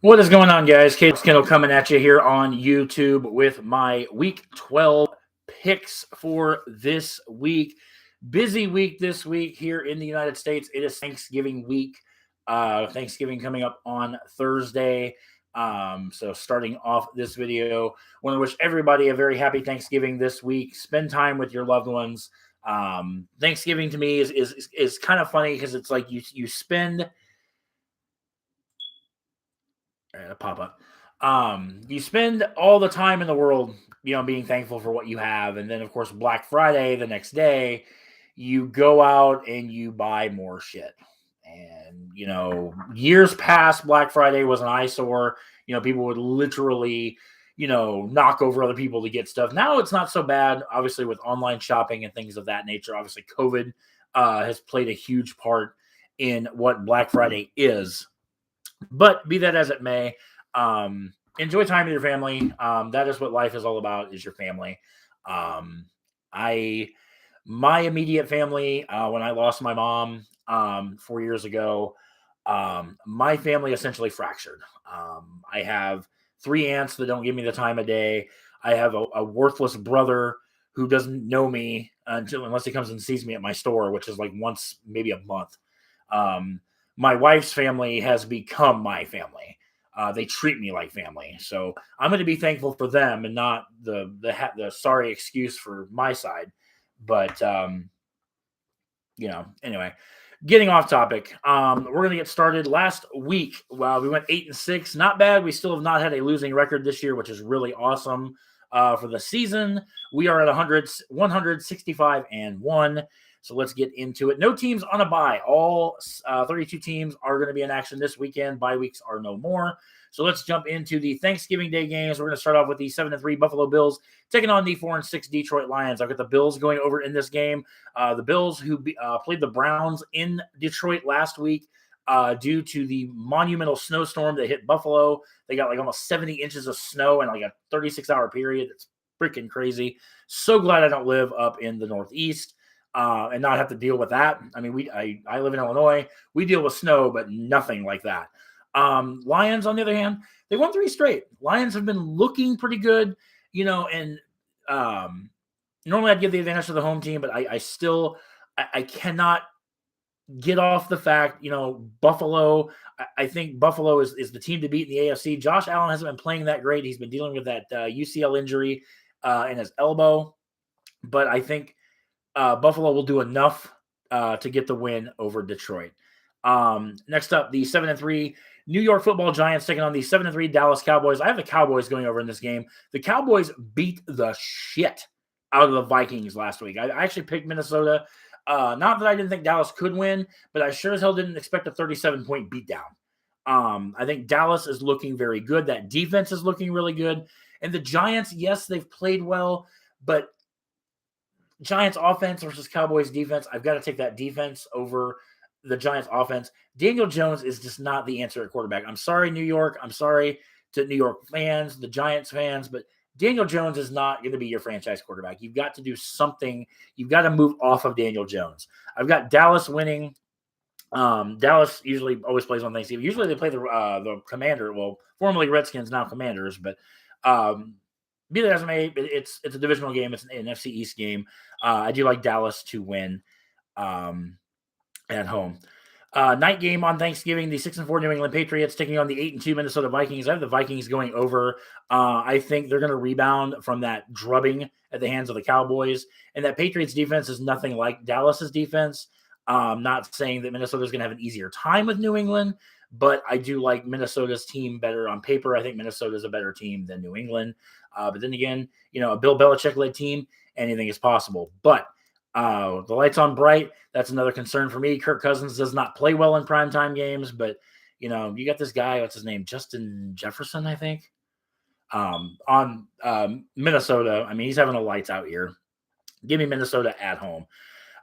What is going on, guys? Kate Skindle coming at you here on YouTube with my Week 12 picks for this week. Busy week this week here in the United States. It is Thanksgiving week. Thanksgiving coming up on Thursday. So starting off this video, I want to wish everybody a very happy Thanksgiving this week. Spend time with your loved ones. Thanksgiving to me is kind of funny because it's like you spend pop up. You spend all the time in the world, being thankful for what you have, and then of course Black Friday the next day, you go out and you buy more shit. And years past, Black Friday was an eyesore. People would literally, knock over other people to get stuff. Now it's not so bad, obviously, with online shopping and things of that nature. Obviously, COVID has played a huge part in what Black Friday is. But be that as it may, enjoy time with your family. That is what life is all about, is your family. My immediate family, when I lost my mom 4 years ago, my family essentially fractured. I have three aunts that don't give me the time of day. I have a worthless brother who doesn't know me unless he comes and sees me at my store, which is like once, maybe a month. My wife's family has become my family. They treat me like family, so I'm going to be thankful for them and not the sorry excuse for my side. But anyway, getting off topic, we're going to get started. Last week, we went 8-6, not bad. We still have not had a losing record this year, which is really awesome. For the season, we are at 165-1. So let's get into it. No teams on a bye. All 32 teams are going to be in action this weekend. Bye weeks are no more. So let's jump into the Thanksgiving Day games. We're going to start off with the 7-3 Buffalo Bills taking on the 4-6 Detroit Lions. I've got the Bills going over in this game. The Bills, who played the Browns in Detroit last week, due to the monumental snowstorm that hit Buffalo. They got like almost 70 inches of snow in like a 36-hour period. It's freaking crazy. So glad I don't live up in the Northeast. And not have to deal with that. I mean, I live in Illinois. We deal with snow, but nothing like that. Lions, on the other hand, they won 3 straight. Lions have been looking pretty good, and normally I'd give the advantage to the home team, but I cannot get off the fact, Buffalo. I think Buffalo is the team to beat in the AFC. Josh Allen hasn't been playing that great. He's been dealing with that UCL injury in his elbow, but I think Buffalo will do enough to get the win over Detroit. Next up, the 7-3 New York Football Giants taking on the 7-3 Dallas Cowboys. I have the Cowboys going over in this game. The Cowboys beat the shit out of the Vikings last week. I actually picked Minnesota. Not that I didn't think Dallas could win, but I sure as hell didn't expect a 37-point beatdown. I think Dallas is looking very good. That defense is looking really good. And the Giants, yes, they've played well, but Giants offense versus Cowboys defense, I've got to take that defense over the Giants offense. Daniel Jones is just not the answer at quarterback. I'm sorry, New York. I'm sorry to New York fans, the Giants fans, but Daniel Jones is not going to be your franchise quarterback. You've got to do something. You've got to move off of Daniel Jones. I've got Dallas winning. Dallas usually always plays on Thanksgiving. Usually they play the Commander, well, formerly Redskins, now Commanders, but be that as it may, it's a divisional game. It's an NFC East game. I do like Dallas to win at home. Night game on Thanksgiving, the 6-4 New England Patriots taking on the 8-2 Minnesota Vikings. I have the Vikings going over. I think they're going to rebound from that drubbing at the hands of the Cowboys. And that Patriots defense is nothing like Dallas's defense. Not saying that Minnesota is going to have an easier time with New England, but I do like Minnesota's team better on paper. I think Minnesota is a better team than New England. But then again, a Bill Belichick-led team, anything is possible. But the lights on bright, that's another concern for me. Kirk Cousins does not play well in primetime games, but, you got this guy, what's his name? Justin Jefferson, I think, on Minnesota. I mean, he's having a lights out year. Give me Minnesota at home.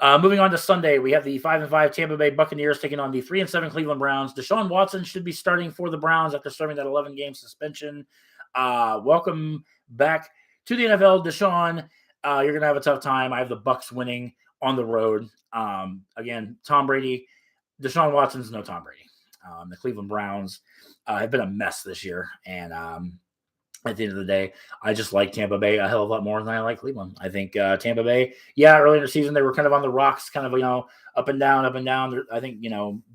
Moving on to Sunday, we have the 5-5 Tampa Bay Buccaneers taking on the 3-7 Cleveland Browns. Deshaun Watson should be starting for the Browns after serving that 11-game suspension. Welcome back to the NFL, Deshaun. You're going to have a tough time. I have the Bucs winning on the road. Again, Tom Brady. Deshaun Watson's no Tom Brady. The Cleveland Browns have been a mess this year. And at the end of the day, I just like Tampa Bay a hell of a lot more than I like Cleveland. I think Tampa Bay, early in the season, they were kind of on the rocks, kind of, up and down, up and down. I think,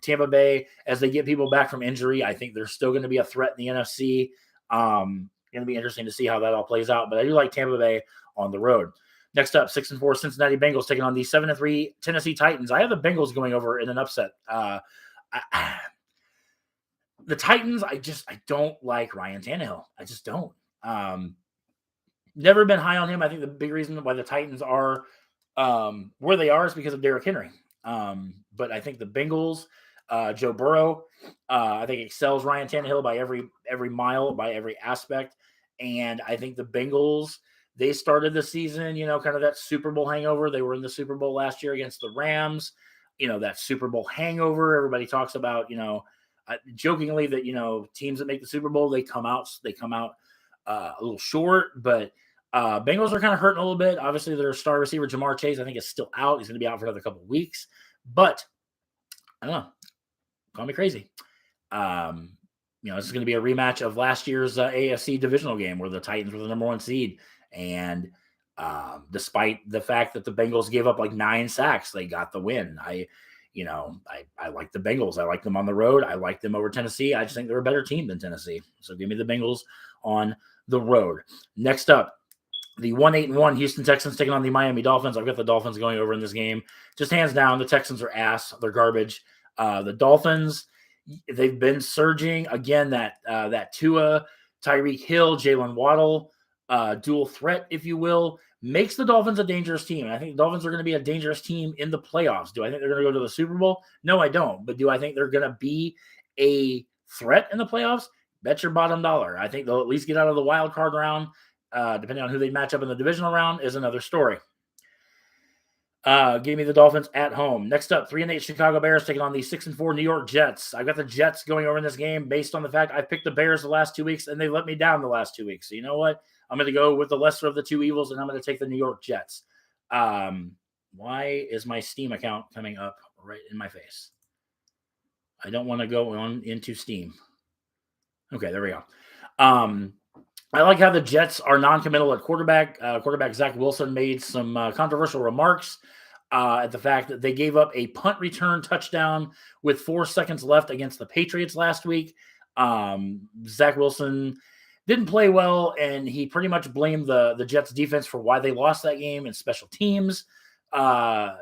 Tampa Bay, as they get people back from injury, I think they're still going to be a threat in the NFC. Going to be interesting to see how that all plays out. But I do like Tampa Bay on the road. Next up, 6-4 Cincinnati Bengals taking on the 7-3 Tennessee Titans. I have the Bengals going over in an upset. The Titans, I don't like Ryan Tannehill. I just don't. Never been high on him. I think the big reason why the Titans are where they are is because of Derrick Henry. But I think the Bengals, Joe Burrow, I think excels Ryan Tannehill by every mile, by every aspect. And I think the Bengals, they started the season, kind of that Super Bowl hangover. They were in the Super Bowl last year against the Rams. That Super Bowl hangover. Everybody talks about, jokingly that, teams that make the Super Bowl, they come out a little short, but Bengals are kind of hurting a little bit. Obviously, their star receiver, Jamar Chase, I think is still out. He's going to be out for another couple of weeks, but I don't know. Call me crazy. This is going to be a rematch of last year's AFC divisional game where the Titans were the number 1 seed. And despite the fact that the Bengals gave up like 9 sacks, they got the win. I like the Bengals. I like them on the road. I like them over Tennessee. I just think they're a better team than Tennessee. So give me the Bengals on the road. Next up, the 1-8-1 Houston Texans taking on the Miami Dolphins. I've got the Dolphins going over in this game. Just hands down, the Texans are ass. They're garbage. The Dolphins, they've been surging. Again, that Tua, Tyreek Hill, Jalen Waddle, dual threat, if you will, makes the Dolphins a dangerous team. And I think the Dolphins are going to be a dangerous team in the playoffs. Do I think they're going to go to the Super Bowl? No, I don't. But do I think they're going to be a threat in the playoffs? Bet your bottom dollar. I think they'll at least get out of the wild card round. Depending on who they match up in the divisional round is another story. Give me the Dolphins at home. Next up, 3-8 Chicago Bears taking on the 6-4 New York Jets. I've got the Jets going over in this game based on the fact I've picked the Bears the last 2 weeks and they let me down the last 2 weeks. So you know what? I'm going to go with the lesser of the two evils and I'm going to take the New York Jets. Why is my Steam account coming up right in my face? I don't want to go on into Steam. Okay, there we go. I like how the Jets are non-committal at quarterback. Quarterback Zach Wilson made some controversial remarks at the fact that they gave up a punt return touchdown with 4 seconds left against the Patriots last week. Zach Wilson didn't play well, and he pretty much blamed the Jets defense for why they lost that game and special teams. And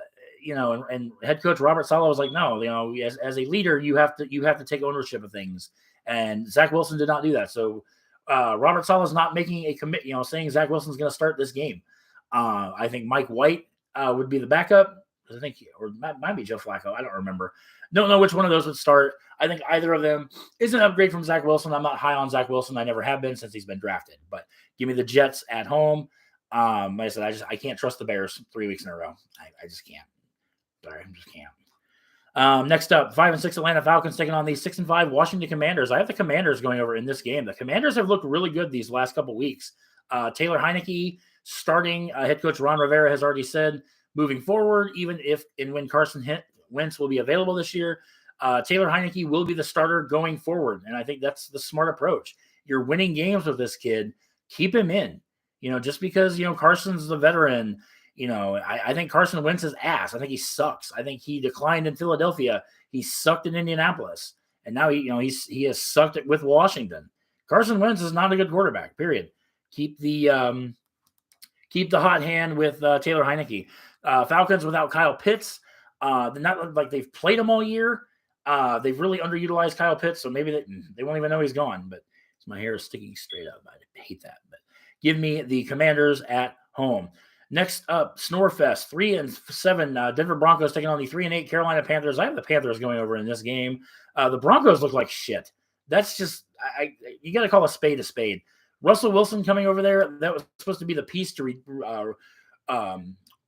head coach Robert Saleh was like, no, as a leader, you have to take ownership of things. And Zach Wilson did not do that. So Robert Saleh is not making a commit, saying Zach Wilson's going to start this game. I think Mike White would be the backup. I think, or might be Joe Flacco. I don't remember. Don't know which one of those would start. I think either of them is an upgrade from Zach Wilson. I'm not high on Zach Wilson. I never have been since he's been drafted. But give me the Jets at home. Like I said, I can't trust the Bears 3 weeks in a row. I just can't. Sorry, I just can't. Next up, 5-6 Atlanta Falcons taking on the 6-5 Washington Commanders. I have the Commanders going over in this game. The Commanders have looked really good these last couple weeks. Taylor Heineke starting. Head coach Ron Rivera has already said moving forward, even if and when Carson Wentz will be available this year, Taylor Heineke will be the starter going forward. And I think that's the smart approach. You're winning games with this kid. Keep him in. Just because, Carson's the veteran, I think Carson Wentz is ass. I think he sucks. I think he declined in Philadelphia. He sucked in Indianapolis. And now he has sucked it with Washington. Carson Wentz is not a good quarterback, period. Keep the hot hand with Taylor Heineke. Falcons without Kyle Pitts. They're not like they've played him all year. They've really underutilized Kyle Pitts, so maybe they won't even know he's gone. But my hair is sticking straight up. I hate that. But give me the Commanders at home. Next up, Snorefest, 3-7 Denver Broncos taking on the 3-8 Carolina Panthers. I have the Panthers going over in this game. The Broncos look like shit. That's just you got to call a spade a spade. Russell Wilson coming over there, that was supposed to be the piece to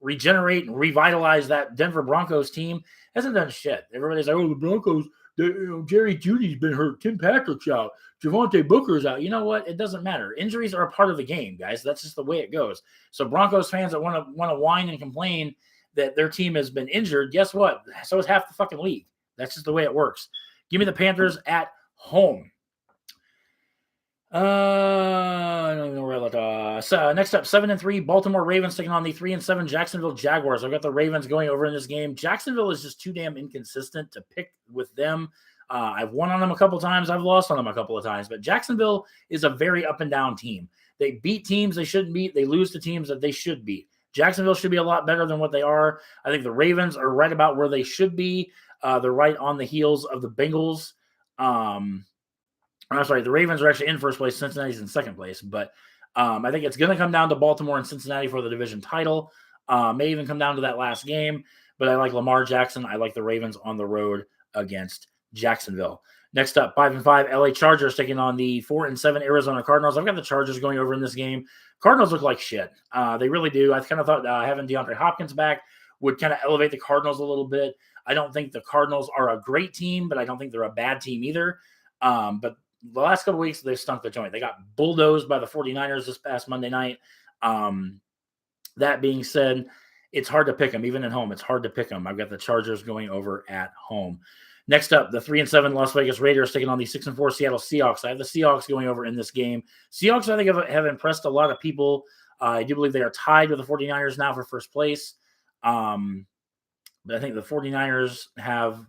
regenerate and revitalize that Denver Broncos team. Hasn't done shit. Everybody's like, oh, the Broncos, Jerry Jeudy's been hurt. Tim Patrick's out. Javonte Booker's out. You know what? It doesn't matter. Injuries are a part of the game, guys. That's just the way it goes. So Broncos fans that want to whine and complain that their team has been injured, guess what? So is half the fucking league. That's just the way it works. Give me the Panthers at home. I don't know where I left. Next up, 7-3 Baltimore Ravens taking on the 3-7 Jacksonville Jaguars. I've got the Ravens going over in this game. Jacksonville is just too damn inconsistent to pick with them. I've won on them a couple times. I've lost on them a couple of times. But Jacksonville is a very up and down team. They beat teams they shouldn't beat. They lose to teams that they should beat. Jacksonville should be a lot better than what they are. I think the Ravens are right about where they should be. They're right on the heels of the Bengals. I'm sorry, the Ravens are actually in first place. Cincinnati's in second place. But I think it's going to come down to Baltimore and Cincinnati for the division title. May even come down to that last game. But I like Lamar Jackson. I like the Ravens on the road against Jacksonville. Next up, 5-5 LA Chargers taking on the 4-7 Arizona Cardinals. I've got the Chargers going over in this game. Cardinals look like shit. They really do. I kind of thought having DeAndre Hopkins back would kind of elevate the Cardinals a little bit. I don't think the Cardinals are a great team, but I don't think they're a bad team either. But the last couple of weeks, they've stunk the joint. They got bulldozed by the 49ers this past Monday night. That being said, it's hard to pick them. Even at home, it's hard to pick them. I've got the Chargers going over at home. Next up, the 3-7 Las Vegas Raiders taking on the 6-4 Seattle Seahawks. I have the Seahawks going over in this game. Seahawks, I think, have impressed a lot of people. I do believe they are tied with the 49ers now for first place. But I think the 49ers have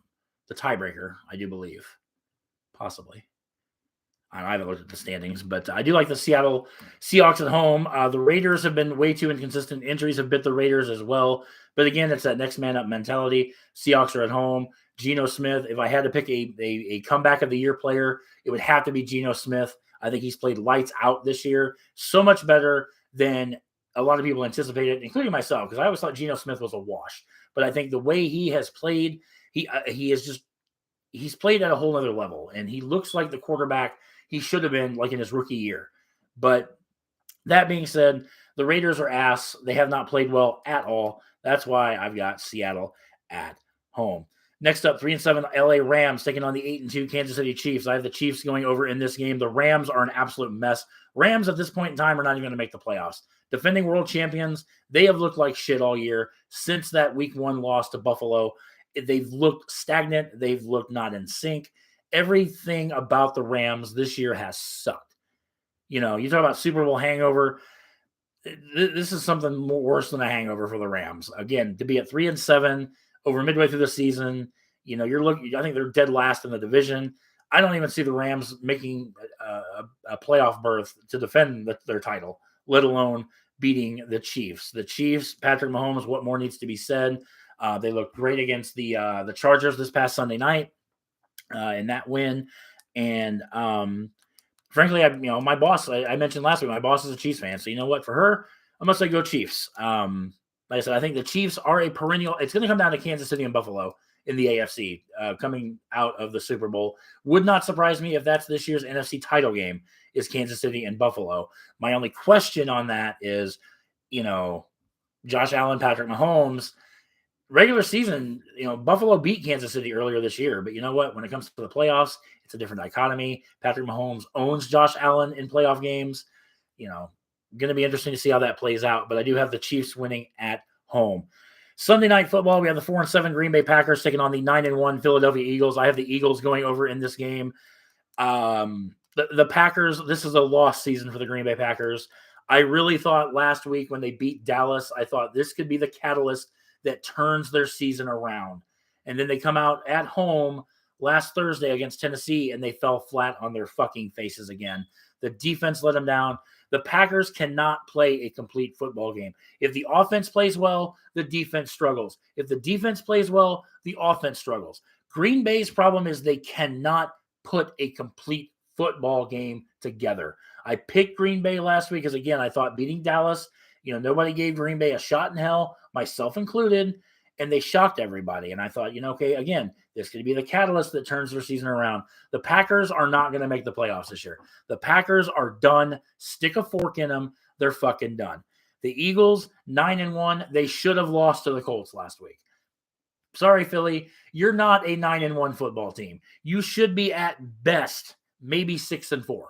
the tiebreaker, I do believe. Possibly. I haven't looked at the standings, but I do like the Seattle Seahawks at home. The Raiders have been way too inconsistent. Injuries have bit the Raiders as well. But again, it's that next man up mentality. Seahawks are at home. Geno Smith, if I had to pick a comeback of the year player, it would have to be Geno Smith. I think he's played lights out this year. So much better than a lot of people anticipated, including myself, because I always thought Geno Smith was a wash. But I think the way he has played, he's played at a whole other level, and he looks like the quarterback he should have been like in his rookie year. But that being said, the Raiders are ass. They have not played well at all. That's why I've got Seattle at home. Next up, 3-7 LA Rams taking on the 8-2 Kansas City Chiefs. I have the Chiefs going over in this game. The Rams are an absolute mess. Rams at this point in time are not even going to make the playoffs. Defending world champions, they have looked like shit all year since that week 1 loss to Buffalo. They've looked stagnant. They've looked not in sync. Everything about the Rams this year has sucked. You know, you talk about Super Bowl hangover. This is something worse than a hangover for the Rams. Again, to be at 3-7 over midway through the season, you know, I think they're dead last in the division. I don't even see the Rams making a playoff berth to defend their title, let alone beating the Chiefs. The Chiefs, Patrick Mahomes, what more needs to be said? They looked great against the Chargers this past Sunday night. In that win. And frankly, my boss, I mentioned last week, my boss is a Chiefs fan. So you know what? For her, I must say go Chiefs. Like I said, I think the Chiefs are a perennial. It's going to come down to Kansas City and Buffalo in the AFC coming out of the Super Bowl. Would not surprise me if that's this year's NFC title game is Kansas City and Buffalo. My only question on that is, you know, Josh Allen, Patrick Mahomes, regular season, you know, Buffalo beat Kansas City earlier this year. But you know what? When it comes to the playoffs, it's a different dichotomy. Patrick Mahomes owns Josh Allen in playoff games. You know, going to be interesting to see how that plays out. But I do have the Chiefs winning at home. Sunday Night Football, we have the 4-7 Green Bay Packers taking on the 9-1 Philadelphia Eagles. I have the Eagles going over in this game. The Packers, this is a lost season for the Green Bay Packers. I really thought last week when they beat Dallas, I thought this could be the catalyst that turns their season around. And then they come out at home last Thursday against Tennessee, and they fell flat on their fucking faces again. The defense let them down. The Packers cannot play a complete football game. If the offense plays well, the defense struggles. If the defense plays well, the offense struggles. Green Bay's problem is they cannot put a complete football game together. I picked Green Bay last week because, again, I thought beating Dallas, you know, nobody gave Green Bay a shot in hell, myself included, and they shocked everybody. And I thought, you know, okay, again, this could be the catalyst that turns their season around. The Packers are not going to make the playoffs this year. The Packers are done. Stick a fork in them. They're fucking done. The Eagles, 9-1, they should have lost to the Colts last week. Sorry, Philly, you're not a 9-1 football team. You should be at best maybe 6-4.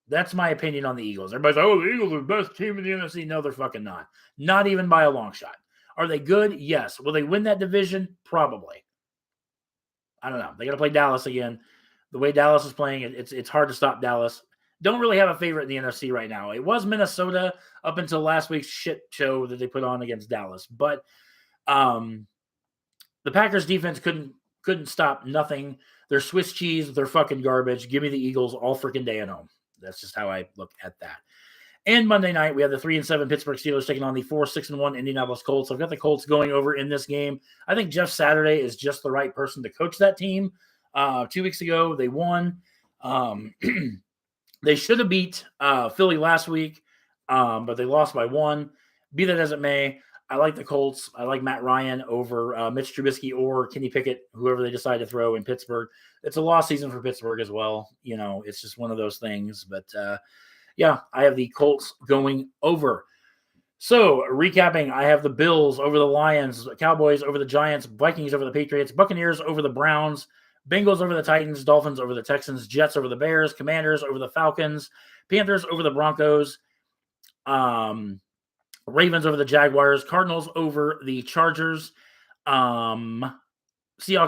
That's my opinion on the Eagles. Everybody's like, oh, the Eagles are the best team in the NFC. No, they're fucking not. Not even by a long shot. Are they good? Yes. Will they win that division? Probably. I don't know. They got to play Dallas again. The way Dallas is playing, it's hard to stop Dallas. Don't really have a favorite in the NFC right now. It was Minnesota up until last week's shit show that they put on against Dallas, but the Packers defense couldn't stop nothing. They're Swiss cheese. They're fucking garbage. Give me the Eagles all freaking day at home. That's just how I look at that. And Monday night, we have the 3-7 Pittsburgh Steelers taking on the 4-6-1 Indianapolis Colts. I've got the Colts going over in this game. I think Jeff Saturday is just the right person to coach that team. 2 weeks ago, they won. They should have beat Philly last week, but they lost by 1. Be that as it may, I like the Colts. I like Matt Ryan over Mitch Trubisky or Kenny Pickett, whoever they decide to throw in Pittsburgh. It's a lost season for Pittsburgh as well. You know, it's just one of those things. But, yeah, I have the Colts going over. So, recapping, I have the Bills over the Lions, Cowboys over the Giants, Vikings over the Patriots, Buccaneers over the Browns, Bengals over the Titans, Dolphins over the Texans, Jets over the Bears, Commanders over the Falcons, Panthers over the Broncos, Ravens over the Jaguars, Cardinals over the Chargers, Seahawks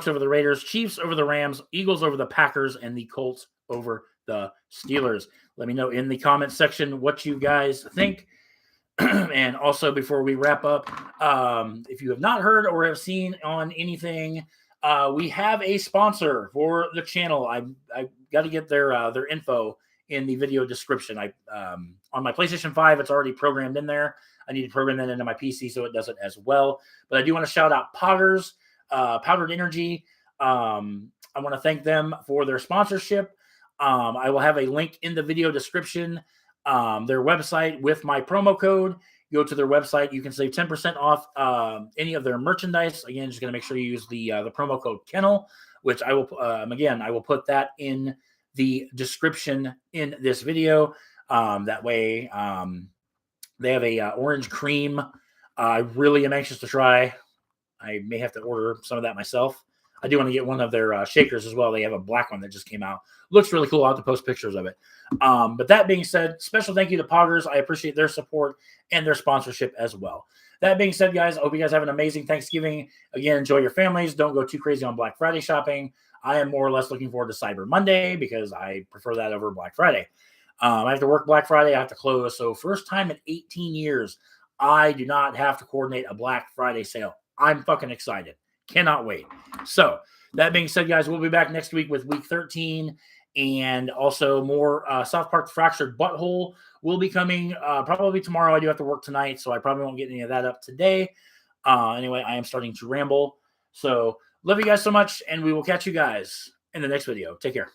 over the Raiders, Chiefs over the Rams, Eagles over the Packers, and the Colts over the Steelers. Let me know in the comment section what you guys think. And also, before we wrap up, if you have not heard or have seen on anything, we have a sponsor for the channel. I got to get their info in the video description. On my PlayStation 5, it's already programmed in there. I need to program that into my PC so it does it as well. But I do want to shout out Poggers, Powdered Energy. I want to thank them for their sponsorship. I will have a link in the video description, their website with my promo code. Go to their website. You can save 10% off any of their merchandise. Again, just going to make sure you use the promo code Kennel, which I will, again, I will put that in the description in this video. That way, they have a orange cream. I really am anxious to try. I may have to order some of that myself. I do want to get one of their shakers as well. They have a black one that just came out. Looks really cool. I'll have to post pictures of it. But that being said, special thank you to Poggers. I appreciate their support and their sponsorship as well. That being said, guys, I hope you guys have an amazing Thanksgiving. Again, enjoy your families. Don't go too crazy on Black Friday shopping. I am more or less looking forward to Cyber Monday because I prefer that over Black Friday. I have to work Black Friday. I have to close. So first time in 18 years, I do not have to coordinate a Black Friday sale. I'm fucking excited. Cannot wait. So that being said, guys, we'll be back next week with week 13 and also more South Park Fractured Butthole will be coming probably tomorrow. I do have to work tonight, so I probably won't get any of that up today. Anyway, I am starting to ramble. So love you guys so much, and we will catch you guys in the next video. Take care.